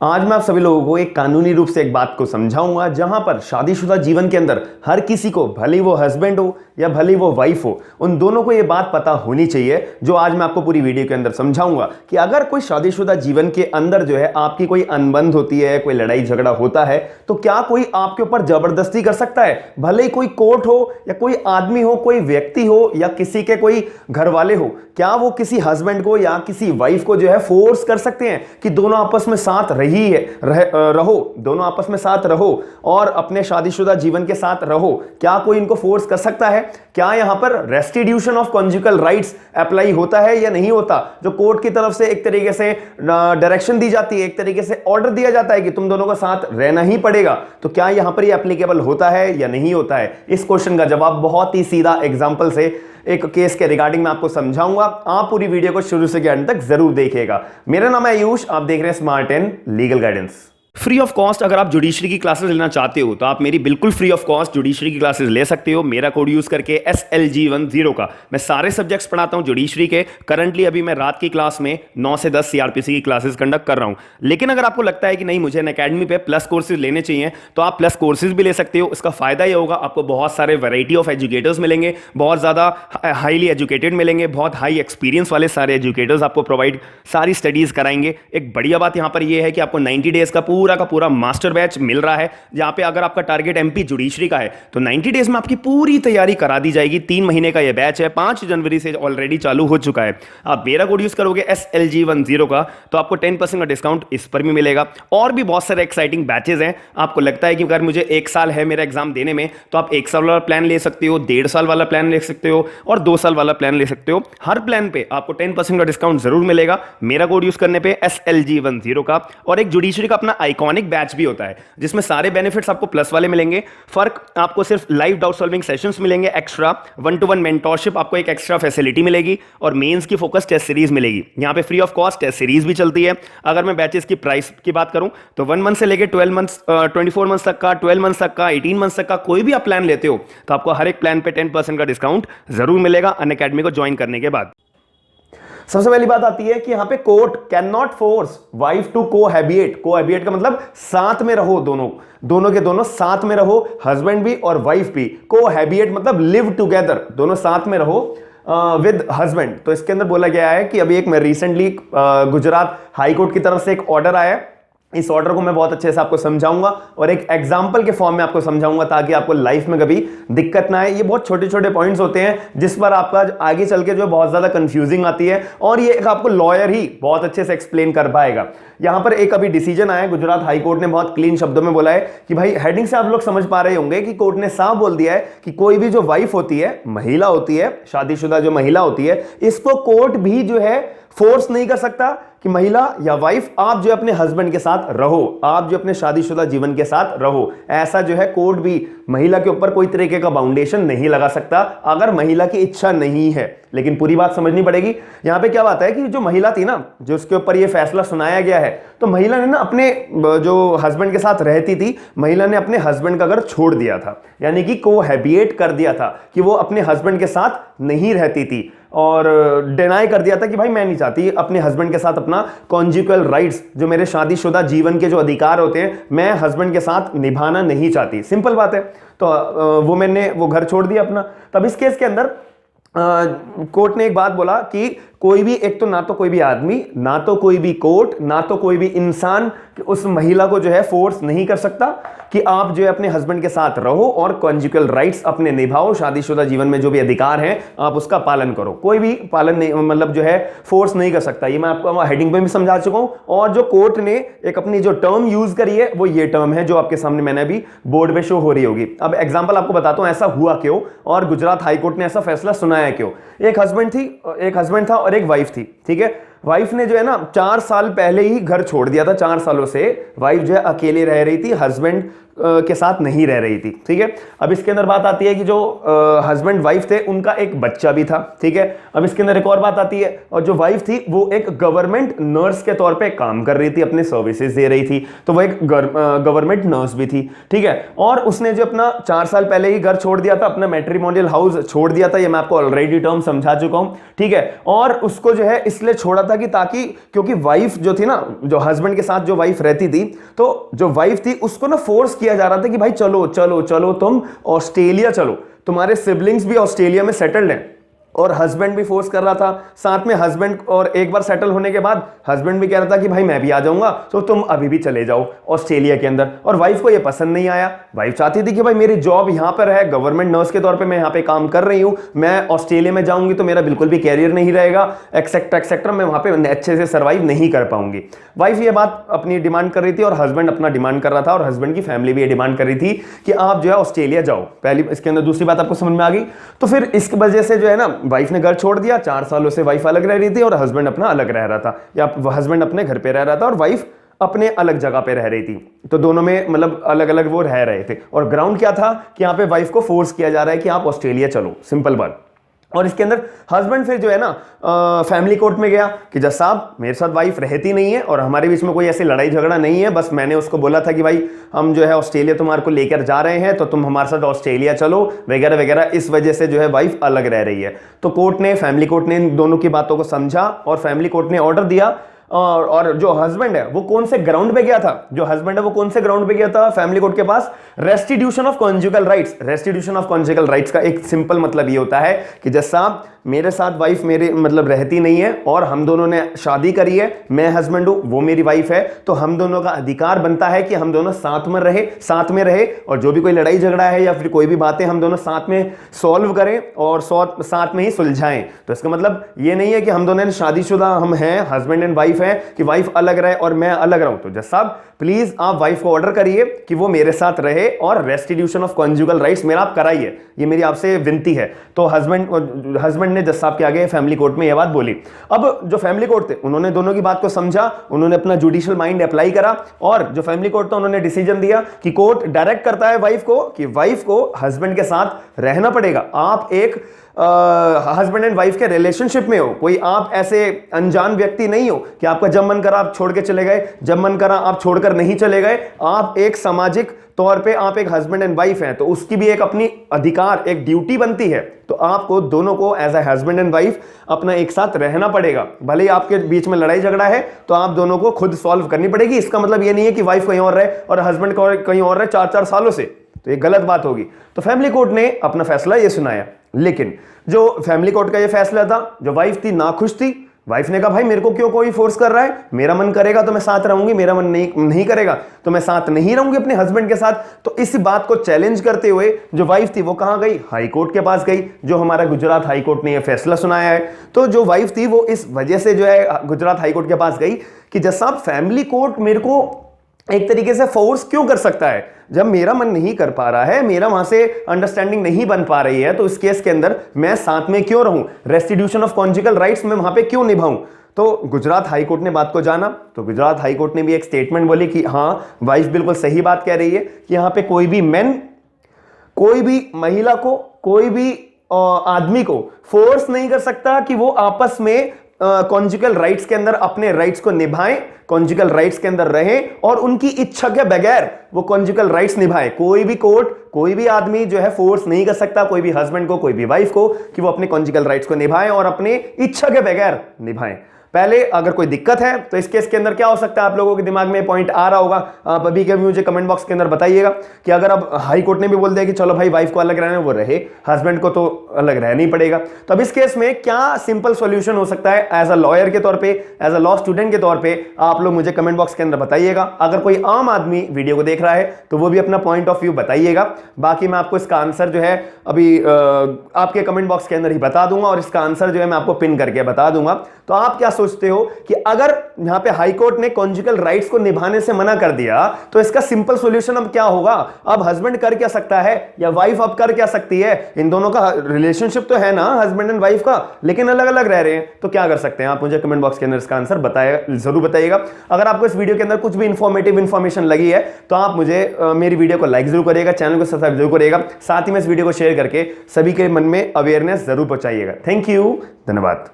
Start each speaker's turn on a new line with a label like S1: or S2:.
S1: आज मैं आप सभी लोगों को एक कानूनी रूप से एक बात को समझाऊंगा जहां पर शादीशुदा जीवन के अंदर हर किसी को, भले वो हस्बैंड हो या भले वो वाइफ हो, उन दोनों को ये बात पता होनी चाहिए जो आज मैं आपको पूरी वीडियो के अंदर समझाऊंगा कि अगर कोई शादीशुदा जीवन के अंदर जो है आपकी कोई अनबन होती है, कोई लड़ाई झगड़ा होता है, तो क्या कोई आपके ऊपर जबरदस्ती कर सकता है? भले ही कोई कोर्ट हो या कोई आदमी हो, कोई व्यक्ति हो या किसी के कोई घर वाले हो, क्या वो किसी हस्बैंड को या किसी वाइफ को जो है फोर्स कर सकते हैं कि दोनों आपस में साथ रहो, दोनों आपस में साथ रहो और अपने शादीशुदा जीवन के साथ रहो? क्या कोई इनको फोर्स कर सकता है? क्या यहां पर restitution of conjugal rights apply होता है या नहीं होता? जो कोर्ट की तरफ से एक तरीके से डायरेक्शन दी जाती है, एक तरीके से ऑर्डर दिया जाता है कि तुम दोनों को साथ रहना ही पड़ेगा, तो क्या यहां पर ये एप्लीकेबल होता है या नहीं होता है? इस क्वेश्चन का जवाब बहुत ही सीधा एग्जांपल से, एक केस के रिगार्डिंग मैं आपको समझाऊंगा। आप पूरी वीडियो को शुरू से अंत तक जरूर देखिएगा। मेरा नाम है आयुष, आप देख रहे हैं smart and legal guidance. Free of cost अगर आप जुडिशरी की क्लासेस लेना चाहते हो तो आप मेरी बिल्कुल फ्री ऑफ कॉस्ट जुडिशरी की क्लासेस ले सकते हो। मेरा कोड यूज करके SLG10 का मैं सारे सब्जेक्ट्स पढ़ाता हूं जुडिशरी के। करंटली अभी मैं रात की क्लास में 9 से 10 CRPC की क्लासेस कंडक्ट कर रहा हूं। लेकिन अगर आपको लगता है कि नहीं, मुझे अकेडमी पे प्लस कोर्सेज लेने चाहिए, तो आप प्लस कोर्सेज भी ले सकते हो। इसका फायदा ये होगा, आपको बहुत सारे वैरायटी ऑफ एजुकेटर्स मिलेंगे, बहुत ज्यादा हाईली एजुकेटेड मिलेंगे, बहुत हाई एक्सपीरियंस वाले सारे एजुकेटर्स आपको प्रोवाइड सारी स्टडीज कराएंगे। एक बढ़िया बात यहां पर यह है कि आपको 90 डेज का पूरा मास्टर बैच मिल रहा है, जहां पे अगर आपका टारगेट MP जुडिशरी का है तो 90 डेज में आपकी पूरी तैयारी करा दी जाएगी। 3 महीने का यह बैच है, 5 जनवरी से ऑलरेडी चालू हो चुका है। आप मेरा कोड यूज करोगे SLG10 का तो आपको 10% का डिस्काउंट इस पर भी मिलेगा। और भी बहुत सारे एक्साइटिंग बैचेस हैं। आपको लगता है कि अगर मुझे 1 साल है मेरा एग्जाम देने में, तो आप 1 साल वाला प्लान ले सकते हो, 1.5 साल वाला प्लान ले सकते हो और 2 साल वाला प्लान ले सकते हो। हर प्लान पे आपको 10% का डिस्काउंट जरूर मिलेगा मेरा कोड यूज करने पे SLG10 का। और एक जुडिशरी का अपना आइकॉनिक बैच भी होता है जिसमें सारे बेनिफिट्स आपको प्लस वाले मिलेंगे। फर्क आपको सिर्फ लाइव डाउट सॉल्विंग सेशंस मिलेंगे, एक्स्ट्रा 1-to-1 मेंटोरशिप, आपको एक एक्स्ट्रा फैसिलिटी मिलेगी और मेंस की फोकस टेस्ट सीरीज मिलेगी। यहां पे free of cost test series भी चलती है। अगर मैं बैचेस की प्राइस की बात करूं तो 1 मंथ से लेकर 12 मंथ्स 24 मंथ्स तक का, 12 मंथ्स तक का, 18 मंथ्स तक का कोई भी आप प्लान लेते हो तो आपको हर एक प्लान पे 10% का डिस्काउंट जरूर मिलेगा अनअकैडमी को ज्वाइन करने के बाद। सबसे पहली बात आती है कि यहां पे court can not force wife to cohabit. Cohabit का मतलब साथ में रहो, दोनों के दोनों साथ में रहो, हस्बैंड भी और वाइफ भी। कोहैबिट मतलब लिव टुगेदर, दोनों साथ में रहो विद हस्बैंड। तो इसके अंदर बोला गया है कि अभी एक मैं रिसेंटली गुजरात हाई कोर्ट की तरफ से एक ऑर्डर आया है। इस ऑर्डर को मैं बहुत अच्छे से आपको समझाऊंगा और एक एग्जांपल के फॉर्म में आपको समझाऊंगा ताकि आपको लाइफ में कभी दिक्कत ना आए। ये बहुत छोटे छोटे पॉइंट्स होते हैं जिस पर आपका आगे चल के जो बहुत ज्यादा कंफ्यूजिंग आती है और ये आपको लॉयर ही बहुत अच्छे से एक्सप्लेन कर पाएगा। यहां पर एक अभी डिसीजन आया, गुजरात हाई कोर्ट ने बहुत क्लीन शब्दों में बोला है कि भाई, हेडिंग से आप लोग समझ पा रहे होंगे कि कोर्ट ने साफ बोल दिया है कि कोई भी जो वाइफ होती है, महिला होती है, शादीशुदा जो महिला होती है, इसको कोर्ट भी जो है फोर्स नहीं कर सकता कि महिला या वाइफ आप जो अपने हस्बैंड के साथ रहो, आप जो अपने शादीशुदा जीवन के साथ रहो। ऐसा जो है कोर्ट भी महिला के ऊपर कोई तरीके का बाउंडेशन नहीं लगा सकता अगर महिला की इच्छा नहीं है। लेकिन पूरी बात समझनी पड़ेगी। यहां पे क्या बात है कि जो महिला थी ना, जो उसके ऊपर ये फैसला सुनाया गया है, तो महिला ने ना अपने जो हस्बैंड के साथ रहती थी, महिला ने अपने हस्बैंड का घर छोड़ दिया था, यानी कि कोहैबिट कर दिया था कि वो अपने हस्बैंड के साथ नहीं रहती थी और डिनाई कर दिया था कि भाई मैं नहीं चाहती अपने हस्बैंड के साथ अपना कॉन्जुगल राइट्स, जो मेरे शादीशुदा जीवन के जो अधिकार होते हैं, मैं हस्बैंड के साथ निभाना नहीं चाहती। सिंपल बात है। तो वुमेन ने वो घर छोड़ दिया अपना। तब इस केस के अंदर कोर्ट ने एक बात बोला कि कोई भी, एक तो ना तो कोई भी आदमी, ना तो कोई भी कोर्ट, ना तो कोई भी इंसान उस महिला को जो है फोर्स नहीं कर सकता कि आप जो है अपने हस्बैंड के साथ रहो और कॉन्जुगल राइट्स अपने निभाओ, शादीशुदा जीवन में जो भी अधिकार हैं आप उसका पालन करो। कोई भी पालन नहीं, मतलब जो है फोर्स नहीं कर सकता। ये मैं आपको हेडिंग में भी समझा चुका हूं। और जो कोर्ट ने एक अपनी जो टर्म यूज करी है वो ये टर्म है जो आपके सामने मैंने अभी बोर्ड पे शो हो रही होगी। अब एग्जाम्पल आपको बताता हूं ऐसा हुआ क्यों और गुजरात हाई कोर्ट ने ऐसा फैसला सुनाया क्यों। एक हस्बैंड था और एक वाइफ थी, ठीक है। वाइफ ने जो है ना 4 साल पहले ही घर छोड़ दिया था। 4 सालों से वाइफ जो है अकेले रह रही थी। हस्बैंड के साथ नहीं रह रही थी, ठीक है। अब इसके अंदर बात आती है कि जो हस्बैंड वाइफ थे उनका एक बच्चा भी था, ठीक है। अब इसके अंदर एक और बात आती है, और जो वाइफ थी वो एक गवर्नमेंट नर्स के तौर पे काम कर रही थी, अपने सर्विसेज दे रही थी, तो वो एक गवर्नमेंट नर्स भी थी, ठीक है। और उसने जो अपना 4 साल पहले ही घर छोड़ दिया था, अपना मैट्रिमोनियल हाउस छोड़ दिया था, ये मैं आपको ऑलरेडी टर्म समझा चुका हूं, ठीक है। और उसको जो है इसलिए छोड़ा था कि ताकि, क्योंकि वाइफ जो थी ना, जो हस्बैंड के साथ जो वाइफ रहती थी, तो जो वाइफ थी उसको ना फोर्स किया जा रहा था कि भाई चलो चलो चलो तुम ऑस्ट्रेलिया चलो, तुम्हारे सिबलिंग्स भी ऑस्ट्रेलिया में सेटल्ड हैं। और हस्बैंड भी फोर्स कर रहा था, साथ में हस्बैंड, और एक बार सेटल होने के बाद हस्बैंड भी कह रहा था कि भाई मैं भी आ जाऊंगा, तो तुम अभी भी चले जाओ ऑस्ट्रेलिया के अंदर। और वाइफ को यह पसंद नहीं आया, वाइफ चाहती थी कि भाई मेरी जॉब यहां पर है, गवर्नमेंट नर्स के तौर पे मैं यहां पे काम कर रही हूं, मैं ऑस्ट्रेलिया में जाऊंगी तो मेरा बिल्कुल भी कैरियर नहीं रहेगा, एक्सेट्रा एक्सेट्रा, मैं वहां पे अच्छे से सर्वाइव नहीं कर पाऊंगी। वाइफ ये बात अपनी डिमांड कर रही थी और हस्बैंड अपना डिमांड कर रहा था, और हस्बैंड की फैमिली भी ये डिमांड कर रही थी कि आप जो है ऑस्ट्रेलिया जाओ। पहली, इसके अंदर दूसरी बात आपको समझ में आ गई। तो फिर इस वजह से जो है ना, वाइफ ने घर छोड़ दिया, 4 सालों से वाइफ अलग रह रही थी और हस्बैंड अपना अलग रह रहा था, या हस्बैंड अपने घर पे रह रहा था और वाइफ अपने अलग जगह पे रह रही थी। तो दोनों में मतलब अलग अलग वो रह रहे थे, और ग्राउंड क्या था कि यहाँ पे वाइफ को फोर्स किया जा रहा है कि आप ऑस्ट्रेलिया चलो, सिंपल बात। और इसके अंदर हस्बैंड फिर जो है ना फैमिली कोर्ट में गया कि जज साहब मेरे साथ वाइफ रहती नहीं है और हमारे बीच में कोई ऐसी लड़ाई झगड़ा नहीं है, बस मैंने उसको बोला था कि भाई हम जो है ऑस्ट्रेलिया तुम्हारे को लेकर जा रहे हैं, तो तुम हमारे साथ ऑस्ट्रेलिया चलो वगैरह वगैरह, इस वजह से जो है वाइफ अलग रह रही है। तो कोर्ट ने, फैमिली कोर्ट ने इन दोनों की बातों को समझा और फैमिली कोर्ट ने ऑर्डर दिया। और जो हस्बैंड है वो कौन से ग्राउंड पे गया था, जो हस्बैंड है वो कौन से ग्राउंड पे गया था फैमिली कोर्ट के पास? Restitution of conjugal rights. Restitution of conjugal rights का एक सिंपल मतलब ये होता है कि जज साहब मेरे साथ वाइफ मेरे मतलब रहती नहीं है और हम दोनों ने शादी करी है, मैं हस्बैंड हूं, वो मेरी वाइफ है, तो हम दोनों का अधिकार बनता है कि हम दोनों साथ में रहे और जो भी कोई लड़ाई झगड़ा है या फिर कोई भी बातें हम दोनों साथ में सॉल्व करें और साथ में ही सुलझाएं। तो इसका मतलब ये नहीं है कि हम दोनों शादीशुदा हम हैं, हस्बैंड एंड वाइफ है, कि वाइफ अलग रहे और मैं अलग रहूं। तो जज साहब प्लीज आप वाइफ को ऑर्डर करिए कि वो मेरे साथ रहे और रेस्टिट्यूशन ऑफ कॉन्जुगल राइट्स मेरा आप कराइए, ये मेरी आपसे विनती है। तो हस्बैंड ने जज साहब के आगे फैमिली कोर्ट में यह बात बोली। अब जो फैमिली कोर्ट थे उन्होंने दोनों की बात को समझा, उन्होंने अपना जुडिशियल माइंड अप्लाई करा और जो फैमिली कोर्ट था उन्होंने डिसीजन दिया कि कोर्ट डायरेक्ट करता है वाइफ को कि वाइफ को हस्बैंड के साथ रहना पड़ेगा। आप एक हस्बैंड एंड वाइफ के रिलेशनशिप में हो, कोई आप ऐसे अनजान व्यक्ति नहीं हो कि आपका जब मन करा आप छोड़ के चले गए, जब मन करा आप छोड़कर नहीं चले गए। आप एक सामाजिक तौर पे आप एक हस्बैंड एंड वाइफ हैं, तो उसकी भी एक अपनी अधिकार, एक ड्यूटी बनती है। तो आपको दोनों को as a husband and wife अपना एक साथ रहना पड़ेगा। भले ही आपके बीच में लड़ाई झगड़ा है तो आप दोनों को खुद सॉल्व करनी पड़ेगी। इसका मतलब ये नहीं है कि वाइफ कहीं और रहे और हस्बैंड कहीं और रहे 4-4 सालों से, तो ये गलत बात होगी। तो फैमिली कोर्ट ने अपना फैसला ये सुनाया, लेकिन जो फैमिली कोर्ट का ये फैसला था, जो वाइफ थी नाखुश थी। वाइफ ने कहा भाई मेरे को क्यों कोई फोर्स कर रहा है, मेरा मन करेगा तो मैं साथ रहूंगी, मेरा मन नहीं करेगा तो मैं साथ नहीं रहूंगी अपने हस्बैंड के साथ। तो इस बात को चैलेंज करते हुए जो वाइफ थी वो कहां गई? हाई कोर्ट के पास गई, जो हमारा गुजरात हाई कोर्ट ने यह फैसला सुनाया है। तो जो वाइफ थी वो इस वजह से जो है गुजरात हाई कोर्ट के पास गई कि जज साहब फैमिली कोर्ट मेरे को एक तरीके से फोर्स क्यों कर सकता है, जब मेरा मन नहीं कर पा रहा है, मेरा वहां से अंडरस्टैंडिंग नहीं बन पा रही है, तो इस केस के अंदर मैं साथ में क्यों रहूं, रेस्टिट्यूशन ऑफ कॉन्जुगल राइट्स में वहां पे क्यों निभाऊं। तो गुजरात हाई कोर्ट ने बात को जाना, तो गुजरात हाई कोर्ट ने भी एक स्टेटमेंट बोली कि हां वाइफ बिल्कुल सही बात कह रही है कि यहां पे कोई भी महिला को, कोई भी आदमी को फोर्स नहीं कर सकता कि वो आपस में कॉन्जुगल राइट्स के अंदर अपने राइट्स को निभाएं, कॉन्जुगल राइट्स के अंदर रहें और उनकी इच्छा के बगैर वो कॉन्जुगल राइट्स निभाएं। कोई भी कोर्ट, कोई भी आदमी जो है फोर्स नहीं कर सकता कोई भी हस्बैंड को, कोई भी वाइफ को कि वो अपने कॉन्जुगल राइट्स को निभाएं और अपने इच्छा के बगैर निभाएं। पहले अगर कोई दिक्कत है तो इस केस के अंदर क्या हो सकता है, आप लोगों के दिमाग में पॉइंट आ रहा होगा, आप अभी के मुझे कमेंट बॉक्स के अंदर बताइएगा कि अगर अब हाई कोर्ट ने भी बोल दिया कि चलो भाई वाइफ को अलग रहना है, वो रहे, हस्बैंड को तो अलग रहना ही पड़ेगा, तो अब इस केस में क्या सिंपल सॉल्यूशन हो सकता है? एज अ लॉयर के तौर पे, एज अ लॉ स्टूडेंट के तौर पे आप लोग मुझे कमेंट बॉक्स के अंदर बताइएगा। अगर कोई आम आदमी वीडियो को देख रहा है तो वो भी अपना पॉइंट ऑफ व्यू बताइएगा। बाकी मैं आपको इसका आंसर जो है अभी आपके कमेंट बॉक्स के अंदर ही बता दूंगा और इसका आंसर जो है मैं आपको पिन करके बता दूंगा। तो आप क्या सोचते हो कि अगर यहां पे हाई कोर्ट ने कॉन्जुगल राइट्स को निभाने से मना कर दिया तो इसका सिंपल सॉल्यूशन अब क्या होगा? अब हस्बैंड कर क्या सकता है या वाइफ अब कर क्या सकती है? इन दोनों का रिलेशनशिप तो है ना, हस्बैंड एंड वाइफ का, लेकिन अलग अलग रह रहे हैं, तो क्या कर सकते हैं? आप मुझे कमेंट बॉक्स के अंदर इसका आंसर जरूर बताइएगा। अगर आपको इस वीडियो के अंदर कुछ भी इंफॉर्मेटिव इंफॉर्मेशन लगी है तो आप मुझे मेरी वीडियो को लाइक जरूर करिएगा, चैनल को सब्सक्राइब जरूर करिएगा, साथ ही में इस वीडियो को शेयर करके सभी के मन में अवेयरनेस जरूर पहुंचाइएगा। थैंक यू, धन्यवाद।